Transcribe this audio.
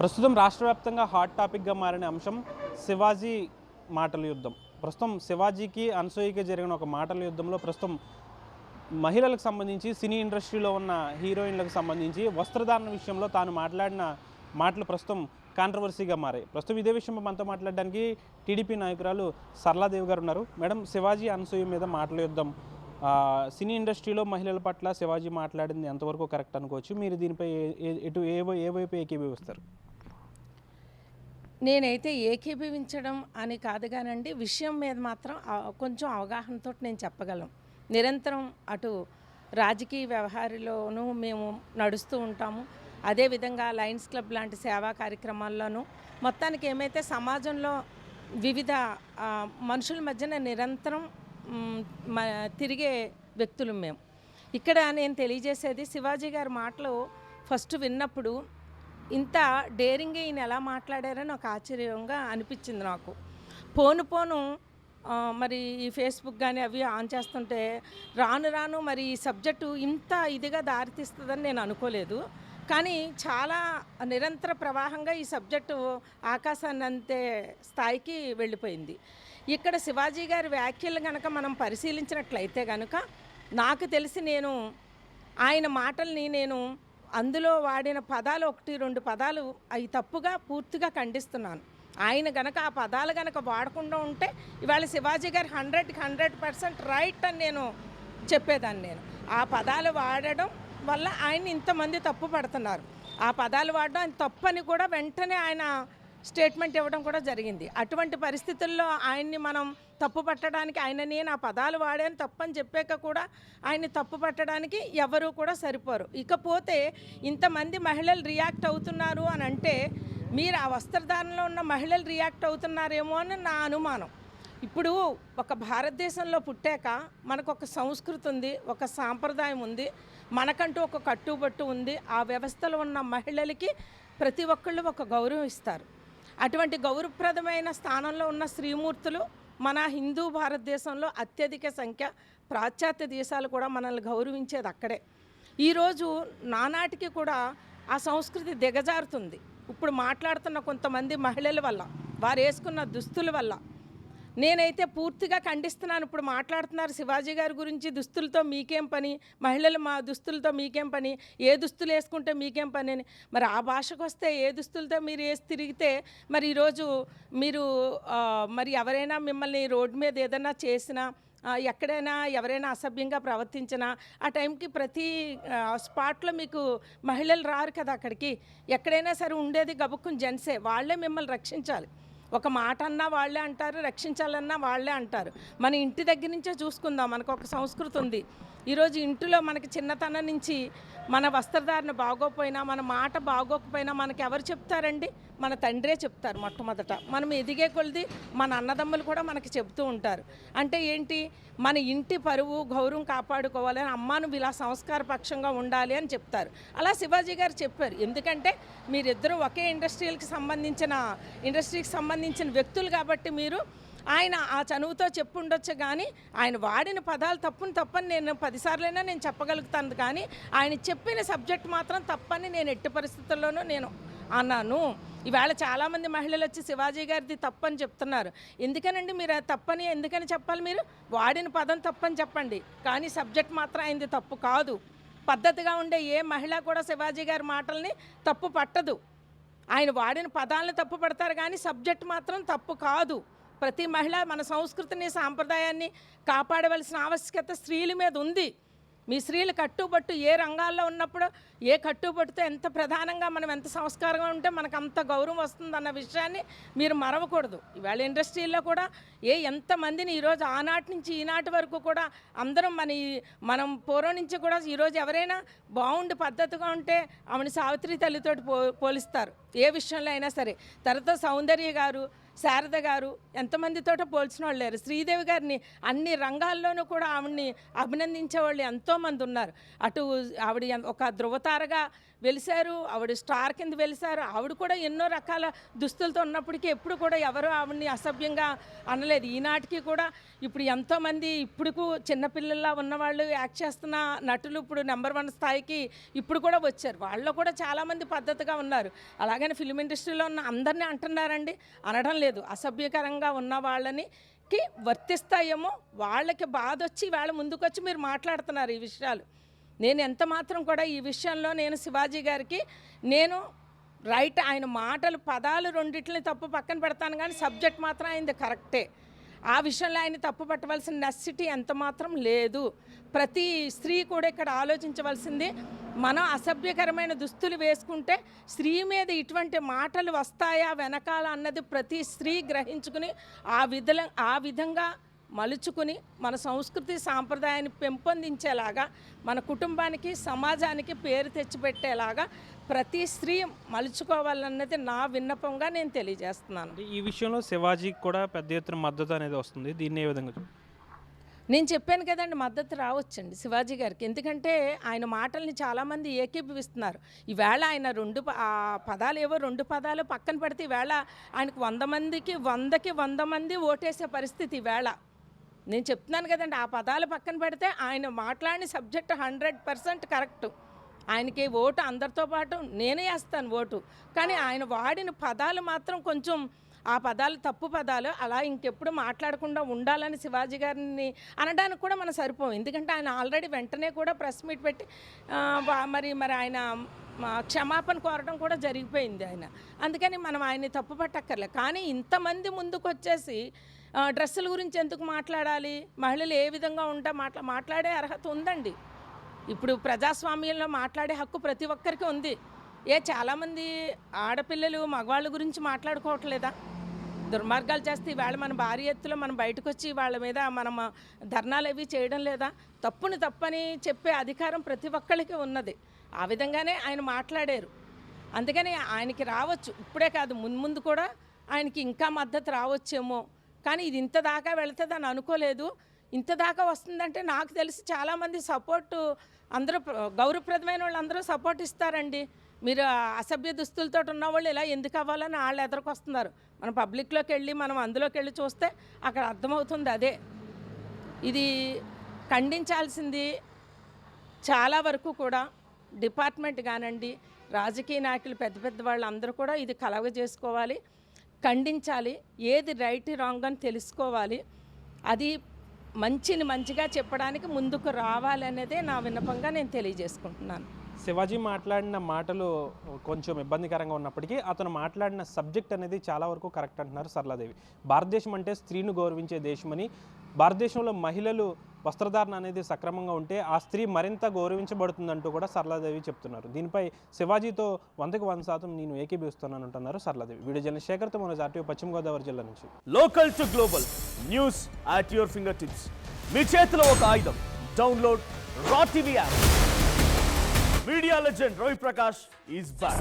ప్రస్తుతం రాష్ట్ర వ్యాప్తంగా హాట్ టాపిక్గా మారిన అంశం శివాజీ మాటల యుద్ధం. ప్రస్తుతం శివాజీకి అనసూయకి జరిగిన ఒక మాటల యుద్ధంలో ప్రస్తుతం మహిళలకు సంబంధించి సినీ ఇండస్ట్రీలో ఉన్న హీరోయిన్లకు సంబంధించి వస్త్రధారణ విషయంలో తాను మాట్లాడిన మాటలు ప్రస్తుతం కాంట్రవర్సీగా మారాయి. ప్రస్తుతం ఇదే విషయం మనతో మాట్లాడడానికి టీడీపీ నాయకురాలు సరళాదేవి గారు ఉన్నారు. మేడం, శివాజీ అనసూయ మీద మాటల యుద్ధం, సినీ ఇండస్ట్రీలో మహిళల పట్ల శివాజీ మాట్లాడింది ఎంతవరకు కరెక్ట్ అనుకోవచ్చు? మీరు దీనిపై ఏ వైపు ఏకీభవిస్తారు? నేనైతే ఏకీభవించడం అని కాదు కానండి, విషయం మీద మాత్రం కొంచెం అవగాహనతో నేను చెప్పగలను. నిరంతరం అటు రాజకీయ వ్యవహారంలోనూ మేము నడుస్తూ ఉంటాము, అదేవిధంగా లయన్స్ క్లబ్ లాంటి సేవా కార్యక్రమాల్లోనూ మొత్తానికి ఏమైతే సమాజంలో వివిధ మనుషుల మధ్యన నిరంతరం తిరిగే వ్యక్తులు మేము. ఇక్కడ నేను తెలియజేసేది, శివాజీ గారి మాటలు ఫస్ట్ విన్నప్పుడు ఇంత డేరింగ్గా ఈయన ఎలా మాట్లాడారని ఒక ఆశ్చర్యంగా అనిపించింది నాకు. పోను మరి ఈ ఫేస్బుక్ కానీ అవి ఆన్ చేస్తుంటే రాను మరి ఈ సబ్జెక్టు ఇంత ఇదిగా దారితీస్తుందని నేను అనుకోలేదు. కానీ చాలా నిరంతర ప్రవాహంగా ఈ సబ్జెక్టు ఆకాశాన్ని అంతే స్థాయికి వెళ్ళిపోయింది. ఇక్కడ శివాజీ గారి వ్యాఖ్యలు కనుక మనం పరిశీలించినట్లయితే కనుక నాకు తెలిసి ఆయన మాటల్ని అందులో వాడిన పదాలు 1-2 పదాలు అవి తప్పుగా పూర్తిగా ఖండిస్తున్నాను. ఆయన గనక ఆ పదాలు గనక వాడకుండా ఉంటే ఇవాళ శివాజీ గారు 100% రైట్ అని నేను చెప్పేదాన్ని. ఆ పదాలు వాడడం వల్ల ఆయన ఇంతమంది తప్పు పడుతున్నారు. ఆ పదాలు వాడడం ఆయన తప్పని కూడా వెంటనే ఆయన స్టేట్మెంట్ ఇవ్వడం కూడా జరిగింది. అటువంటి పరిస్థితుల్లో ఆయన్ని మనం తప్పు పట్టడానికి, ఆయనని నా పదాలు వాడాను తప్పని చెప్పాక కూడా ఆయన్ని తప్పు పట్టడానికి ఎవరూ కూడా సరిపోరు. ఇకపోతే ఇంతమంది మహిళలు రియాక్ట్ అవుతున్నారు అని అంటే మీరు ఆ వస్త్రధారణలో ఉన్న మహిళలు రియాక్ట్ అవుతున్నారేమో అని నా అనుమానం. ఇప్పుడు ఒక భారతదేశంలో పుట్టాక మనకు ఒక సంస్కృతి ఉంది, ఒక సాంప్రదాయం ఉంది, మనకంటూ ఒక కట్టుబట్టు ఉంది. ఆ వ్యవస్థలో ఉన్న మహిళలకి ప్రతి ఒక్కళ్ళు ఒక గౌరవం ఇస్తారు. అటువంటి గౌరవప్రదమైన స్థానంలో ఉన్న శ్రీమూర్తులు మన హిందూ భారతదేశంలో అత్యధిక సంఖ్య. పాశ్చాత్య దేశాలు కూడా మనల్ని గౌరవించేది అక్కడే. ఈరోజు నానాటికి కూడా ఆ సంస్కృతి దిగజారుతుంది. ఇప్పుడు మాట్లాడుతున్న కొంతమంది మహిళల వల్ల, వారు వేసుకున్న దుస్తుల వల్ల నేనైతే పూర్తిగా ఖండిస్తున్నాను. ఇప్పుడు మాట్లాడుతున్నారు శివాజీ గారి గురించి, దుస్తులతో మీకేం పని, మహిళలు మా దుస్తులతో మీకేం పని, ఏ దుస్తులు వేసుకుంటే మీకేం పని అని. మరి ఆ భాషకు వస్తే ఏ దుస్తులతో మీరు వేసి తిరిగితే మరి ఈరోజు మీరు మరి ఎవరైనా మిమ్మల్ని రోడ్డు మీద ఏదైనా చేసినా, ఎక్కడైనా ఎవరైనా అసభ్యంగా ప్రవర్తించినా ఆ టైంకి ప్రతి స్పాట్లో మీకు మహిళలు రారు కదా అక్కడికి. ఎక్కడైనా సరే ఉండేది గబుక్కుని జెంట్సే, వాళ్ళే మిమ్మల్ని రక్షించాలి. ఒక మాట అన్నా వాళ్ళే అంటారు, రక్షించాలన్నా వాళ్ళే అంటారు. మన ఇంటి దగ్గర నుంచే చూసుకుందాం, మనకు ఒక సంస్కృతి ఉంది. ఈరోజు ఇంటిలో మనకి చిన్నతనం నుంచి మన వస్త్రధారణ బాగోకపోయినా, మన మాట బాగోకపోయినా మనకి ఎవరు చెప్తారండి? మన తండ్రే చెప్తారు మొట్టమొదట. మనం ఎదిగే కొలది మన అన్నదమ్ములు కూడా మనకి చెప్తూ ఉంటారు. అంటే ఏంటి, మన ఇంటి పరువు గౌరవం కాపాడుకోవాలని, అమ్మ నువ్వు ఇలా సంస్కారపక్షంగా ఉండాలి అని చెప్తారు. అలా శివాజీ గారు చెప్పారు. ఎందుకంటే మీరిద్దరూ ఒకే ఇండస్ట్రీకి సంబంధించిన వ్యక్తులు కాబట్టి మీరు ఆయన ఆ చనువుతో చెప్పుండొచ్చు. కానీ ఆయన వాడిన పదాలు తప్పని నేను 10 సార్లైనా నేను చెప్పగలుగుతాను. కానీ ఆయన చెప్పిన సబ్జెక్ట్ మాత్రం తప్పని నేను ఎట్టి పరిస్థితుల్లోనూ నేను అన్నాను. ఇవాళ చాలామంది మహిళలు వచ్చి శివాజీ గారిది తప్పని చెప్తున్నారు. ఎందుకనండి మీరు తప్పని ఎందుకని చెప్పాలి? మీరు వాడిన పదం తప్పని చెప్పండి, కానీ సబ్జెక్ట్ మాత్రం ఆయనది తప్పు కాదు. పద్ధతిగా ఉండే ఏ మహిళ కూడా శివాజీ గారి మాటల్ని తప్పు పట్టదు. ఆయన వాడిన పదాలను తప్పు పడతారు, కానీ సబ్జెక్ట్ మాత్రం తప్పు కాదు. ప్రతి మహిళ మన సంస్కృతిని, సాంప్రదాయాన్ని కాపాడవలసిన ఆవశ్యకత స్త్రీల మీద ఉంది. మీ స్త్రీలు కట్టుబట్టు ఏ రంగాల్లో ఉన్నప్పుడు ఏ కట్టుబట్టుతో ఎంత ప్రధానంగా మనం ఎంత సంస్కారంగా ఉంటే మనకు అంత గౌరవం వస్తుందన్న విషయాన్ని మీరు మరవకూడదు. ఇవాళ ఇండస్ట్రీల్లో కూడా ఎంతమందిని ఈరోజు ఆనాటి నుంచి ఈనాటి వరకు కూడా అందరం మనం పూర్వం నుంచి కూడా ఈరోజు ఎవరైనా బాగుండి పద్ధతిగా ఉంటే ఆమెను సావిత్రి తల్లితోటి పోలిస్తారు ఏ విషయంలో అయినా సరే. తర్వాత సౌందర్య గారు, శారద గారు ఎంతమందితోటో పోల్చిన వాళ్ళు లేరు. శ్రీదేవి గారిని అన్ని రంగాల్లోనూ కూడా ఆవిడ్ని అభినందించే వాళ్ళు ఎంతోమంది ఉన్నారు. అటు ఆవిడ ఒక ధృవతారగా వెలిశారు, ఆవిడ స్టార్ కింద వెలిశారు. ఆవిడ కూడా ఎన్నో రకాల దుస్తులతో ఉన్నప్పటికీ ఎప్పుడు కూడా ఎవరు ఆవిడని అసభ్యంగా అనలేదు. ఈనాటికి కూడా ఇప్పుడు ఎంతోమంది ఇప్పుడు చిన్నపిల్లల్లా ఉన్నవాళ్ళు యాక్ట్ చేస్తున్న నటులు ఇప్పుడు నెంబర్ 1 స్థాయికి ఇప్పుడు కూడా వచ్చారు. వాళ్ళు కూడా చాలామంది పద్ధతిగా ఉన్నారు. అలాగని ఫిలిం ఇండస్ట్రీలో ఉన్న అందరినీ అంటున్నారండి, అనడం లేదు. అసభ్యకరంగా ఉన్న వాళ్ళని వర్తిస్తాయేమో, వాళ్ళకి బాధ వచ్చి వాళ్ళ ముందుకొచ్చి మీరు మాట్లాడుతున్నారు ఈ విషయాలు. నేను ఎంత మాత్రం కూడా ఈ విషయంలో నేను శివాజీ గారికి నేను రైట్, ఆయన మాటలు పదాలు రెండిట్లని తప్పు పక్కన పెడతాను, కానీ సబ్జెక్ట్ మాత్రం ఆయనది కరెక్టే. ఆ విషయంలో ఆయన తప్పు పట్టవలసిన నెసిటీ ఎంత మాత్రం లేదు. ప్రతి స్త్రీ కూడా ఇక్కడ ఆలోచించవలసింది, మనం అసభ్యకరమైన దుస్తులు వేసుకుంటే స్త్రీ మీద ఇటువంటి మాటలు వస్తాయా వెనకాల అన్నది ప్రతి స్త్రీ గ్రహించుకుని ఆ విధంగా మలుచుకుని మన సంస్కృతి సాంప్రదాయాన్ని పెంపొందించేలాగా, మన కుటుంబానికి సమాజానికి పేరు తెచ్చిపెట్టేలాగా ప్రతి స్త్రీ మలుచుకోవాలన్నది నా విన్నపంగా నేను తెలియజేస్తున్నాను. ఈ విషయంలో శివాజీకి కూడా పెద్ద ఎత్తున మద్దతు అనేది వస్తుంది. దీన్ని ఏ విధంగా? నేను చెప్పాను కదండి, మద్దతు రావచ్చండి శివాజీ గారికి. ఎందుకంటే ఆయన మాటల్ని చాలామంది ఏకీభవిస్తున్నారు. ఈవేళ ఆయన రెండు పదాలు పక్కన పెడితే ఈవేళ ఆయనకు 100 మందికి 100 మంది ఓటేసే పరిస్థితి ఈవేళ. నేను చెప్తున్నాను కదండి, ఆ పదాలు పక్కన పెడితే ఆయన మాట్లాడిన సబ్జెక్ట్ 100% కరెక్టు. ఆయనకి ఓటు అందరితో పాటు నేనే వేస్తాను ఓటు, కానీ ఆయన వాడిన పదాలు మాత్రం కొంచెం ఆ పదాలు తప్పు పదాలు. అలా ఇంకెప్పుడు మాట్లాడకుండా ఉండాలని శివాజీ గారిని అనడానికి కూడా మనం సరిపోం. ఎందుకంటే ఆయన ఆల్రెడీ వెంటనే కూడా ప్రెస్ మీట్ పెట్టి మరి ఆయన క్షమాపణ కోరడం కూడా జరిగిపోయింది ఆయన. అందుకని మనం ఆయన్ని తప్పు పట్టక్కర్లే. కానీ ఇంతమంది ముందుకు వచ్చేసి డ్రెస్సుల గురించి ఎందుకు మాట్లాడాలి, మహిళలు ఏ విధంగా మాట్లాడే అర్హత ఉందండి. ఇప్పుడు ప్రజాస్వామ్యంలో మాట్లాడే హక్కు ప్రతి ఒక్కరికి ఉంది. చాలామంది ఆడపిల్లలు మగవాళ్ళ గురించి మాట్లాడుకోవట్లేదా? దుర్మార్గాలు చేస్తే ఈవేళ మన భారీ ఎత్తులో మనం బయటకు వచ్చి వాళ్ళ మీద మనం ధర్నాలు అవి చేయడం లేదా? తప్పని చెప్పే అధికారం ప్రతి ఒక్కరికి ఉన్నది. ఆ విధంగానే ఆయన మాట్లాడారు. అందుకని ఆయనకి రావచ్చు, ఇప్పుడే కాదు ముందు కూడా ఆయనకి ఇంకా మద్దతు రావచ్చేమో. కానీ ఇది ఇంత దాకా వెళుతుందని అనుకోలేదు. ఇంత దాకా వస్తుందంటే నాకు తెలిసి చాలామంది సపోర్టు, అందరూ గౌరవప్రదమైన వాళ్ళు అందరూ సపోర్ట్ ఇస్తారండి. మీరు అసభ్య దుస్తులతో ఉన్నవాళ్ళు ఇలా ఎందుకు అవ్వాలని వాళ్ళు ఎదురుకొస్తున్నారు. మనం పబ్లిక్లోకి వెళ్ళి మనం అందులోకి వెళ్ళి చూస్తే అక్కడ అర్థమవుతుంది అదే. ఇది ఖండించాల్సింది చాలా వరకు కూడా డిపార్ట్మెంట్ కానండి, రాజకీయ నాయకులు పెద్ద వాళ్ళు అందరూ కూడా ఇది కలగజేసుకోవాలి, ఖండించాలి. ఏది రైట్ రాంగ్ అని తెలుసుకోవాలి. అది మంచిగా చెప్పడానికి ముందుకు రావాలనేదే నా విన్నపంగా నేను తెలియజేసుకుంటున్నాను. శివాజీ మాట్లాడిన మాటలు కొంచెం ఇబ్బందికరంగా ఉన్నప్పటికీ అతను మాట్లాడిన సబ్జెక్ట్ అనేది చాలా వరకు కరెక్ట్ అంటున్నారు సరళాదేవి. భారతదేశం అంటే స్త్రీని గౌరవించే దేశమని, భారతదేశంలో మహిళలు వస్త్రధారణ అనేది సక్రమంగా ఉంటే ఆ స్త్రీ మరింత గౌరవించబడుతుందంటూ కూడా సరళాదేవి చెప్తున్నారు. దీనిపై శివాజీతో 100% నేను ఏకీభవిస్తున్నాను అంటున్నారు సరళాదేవి. వీడియో జర్నలిస్ట్ శేఖర్తో మనోజ్, RTV, పశ్చిమ గోదావరి జిల్లా నుంచి. Local to global news at your finger tips. మీ చేతిలో ఒక ఆయుధం. Download R TV app. Media legend Roy Prakash is back.